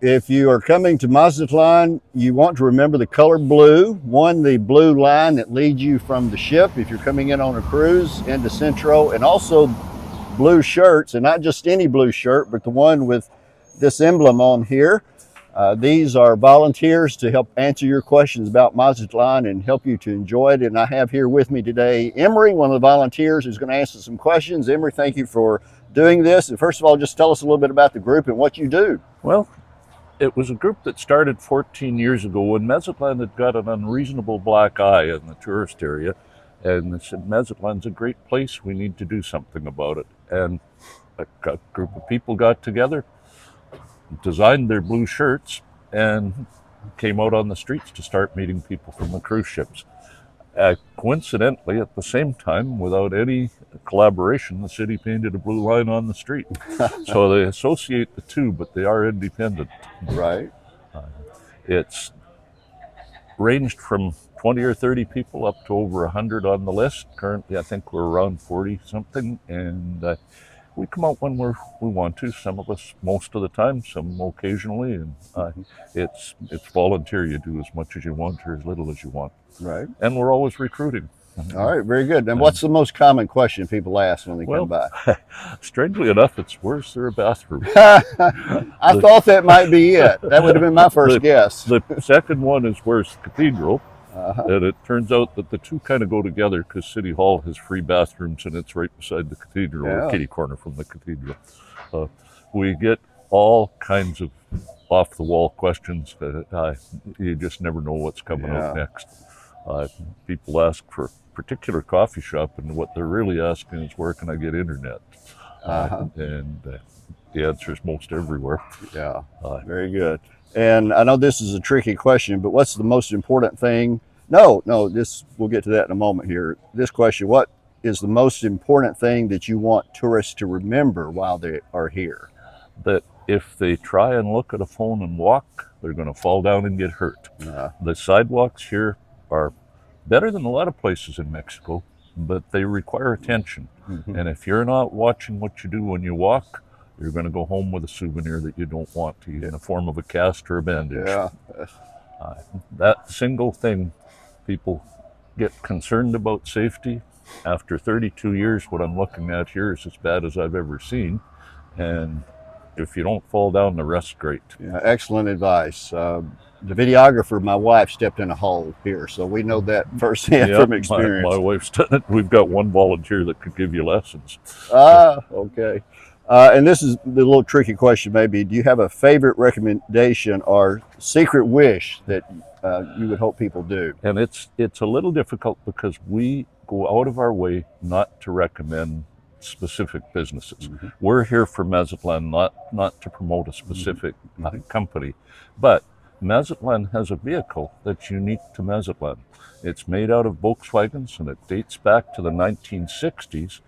If you are coming to Mazatlan, you want to remember the color blue. One, the blue line that leads you from the ship if you're coming in on a cruise into Centro, and also blue shirts, and not just any blue shirt, but the one with this emblem on here. These are volunteers to help answer your questions about Mazatlan and help you to enjoy it. And I have here with me today Emery, one of the volunteers, who's going to answer some questions. Emery, thank you for doing this. And first of all, just tell us a little bit about the group and what you do. Well, it was a group that started 14 years ago when Mazatlan had got an unreasonable black eye in the tourist area. And they said, Mazatlan's a great place, we need to do something about it. And a group of people got together, designed their blue shirts, and came out on the streets to start meeting people from the cruise ships. Coincidentally, at the same time, without any collaboration, the city painted a blue line on the street. So they associate the two, but they are independent. Right. It's ranged from 20 or 30 people up to over 100 on the list. Currently, I think we're around 40 something, and we come out when we want to. Some of us most of the time, some occasionally, and it's volunteer. You do as much as you want or as little as you want. Right. And we're always recruiting. All right, very good. And what's the most common question people ask when they come by? Strangely enough, it's where's there a bathroom? I thought that might be it. That would have been my first guess. The second one is where's the cathedral? And it turns out that the two kind of go together because City Hall has free bathrooms and it's right beside the cathedral, or kitty corner from the cathedral. We get all kinds of off-the-wall questions. You just never know what's coming up next. People ask for a particular coffee shop, and what they're really asking is, where can I get internet? And the answer is most everywhere. Yeah, very good. And I know this is a tricky question, but what's the most important thing? No, we'll get to that in a moment here. This question, what is the most important thing that you want tourists to remember while they are here? That if they try and look at a phone and walk, they're going to fall down and get hurt. The sidewalks here are better than a lot of places in Mexico, but they require attention. And if you're not watching what you do when you walk, you're going to go home with a souvenir that you don't want to, in the form of a cast or a bandage. That single thing, people get concerned about safety. After 32 years, what I'm looking at here is as bad as I've ever seen. And if you don't fall down, the rest's great. Yeah, excellent advice. The videographer, my wife, stepped in a hole here, so we know that firsthand from experience. My wife's done it. We've got one volunteer that could give you lessons. Okay. And this is the little tricky question maybe. Do you have a favorite recommendation or secret wish that you would hope people do? And it's a little difficult because we go out of our way not to recommend specific businesses. We're here for Mazatlan, not to promote a specific company. But Mazatlan has a vehicle that's unique to Mazatlan. It's made out of Volkswagens, and it dates back to the 1960s.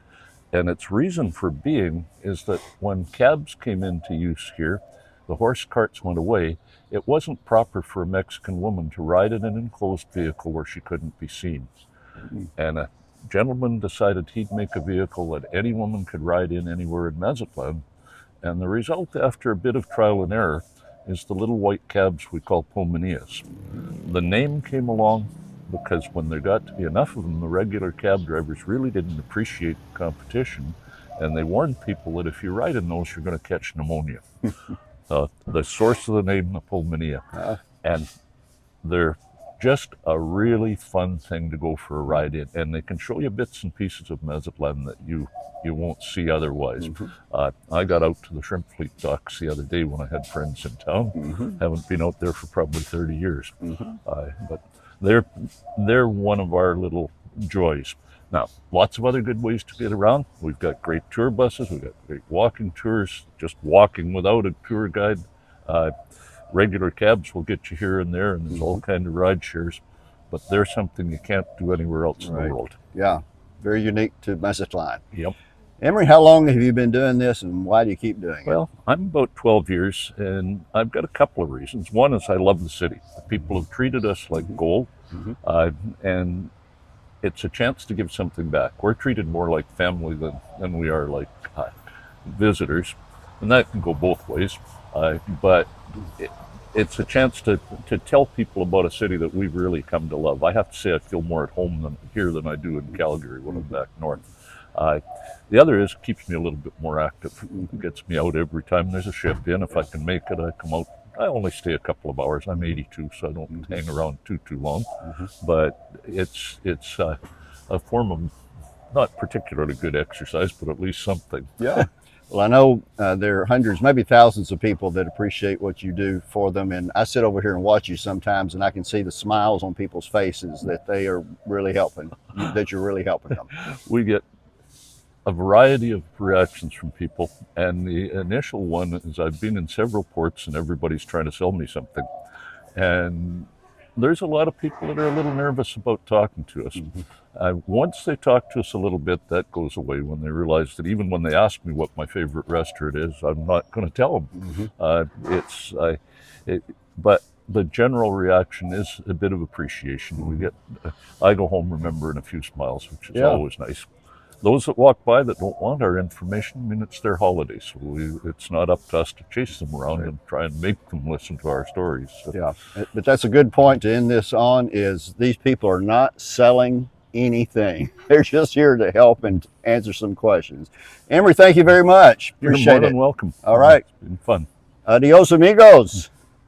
And its reason for being is that when cabs came into use here, the horse carts went away. It wasn't proper for a Mexican woman to ride in an enclosed vehicle where she couldn't be seen. And a gentleman decided he'd make a vehicle that any woman could ride in anywhere in Mazatlan. And the result, after a bit of trial and error, is the little white cabs we call Pulmonias. The name came along because when there got to be enough of them, the regular cab drivers really didn't appreciate the competition, and they warned people that if you ride in those, you're going to catch pneumonia. The source of the name, the Pulmonia. And they're just a really fun thing to go for a ride in, and they can show you bits and pieces of Mazatlan that you won't see otherwise. I got out to the shrimp fleet docks the other day when I had friends in town. Haven't been out there for probably 30 years. But they're one of our little joys. Now, lots of other good ways to get around. We've got great tour buses. We've got great walking tours, just walking without a tour guide. Regular cabs will get you here and there, and there's all kinds of ride shares. But they're something you can't do anywhere else in the world. Yeah, very unique to Mazatlan. Yep. Emery, how long have you been doing this, and why do you keep doing it? Well, I'm about 12 years, and I've got a couple of reasons. One is I love the city. The people have treated us like gold, and it's a chance to give something back. We're treated more like family than we are like visitors, and that can go both ways. But it's a chance to tell people about a city that we've really come to love. I have to say I feel more at home here than I do in Calgary when I'm back north. The other is keeps me a little bit more active. It gets me out every time there's a shift in. If I can make it, I come out. I only stay a couple of hours. I'm 82, so I don't hang around too long. But it's a form of not particularly good exercise, but at least something. Yeah. Well, I know there are hundreds, maybe thousands of people that appreciate what you do for them. And I sit over here and watch you sometimes, and I can see the smiles on people's faces that they are really helping, that you're really helping them. We get a variety of reactions from people. And the initial one is I've been in several ports and everybody's trying to sell me something. And there's a lot of people that are a little nervous about talking to us. Once they talk to us a little bit, that goes away when they realize that even when they ask me what my favorite restaurant is, I'm not going to tell them. But the general reaction is a bit of appreciation. I go home remembering a few smiles, which is always nice. Those that walk by that don't want our information, I mean, it's their holiday, so it's not up to us to chase them around and try and make them listen to our stories. So. Yeah, but that's a good point to end this on, is these people are not selling anything. They're just here to help and answer some questions. Emery, thank you very much. You're Appreciate more than it. welcome. All right. It's been fun. Adios, amigos.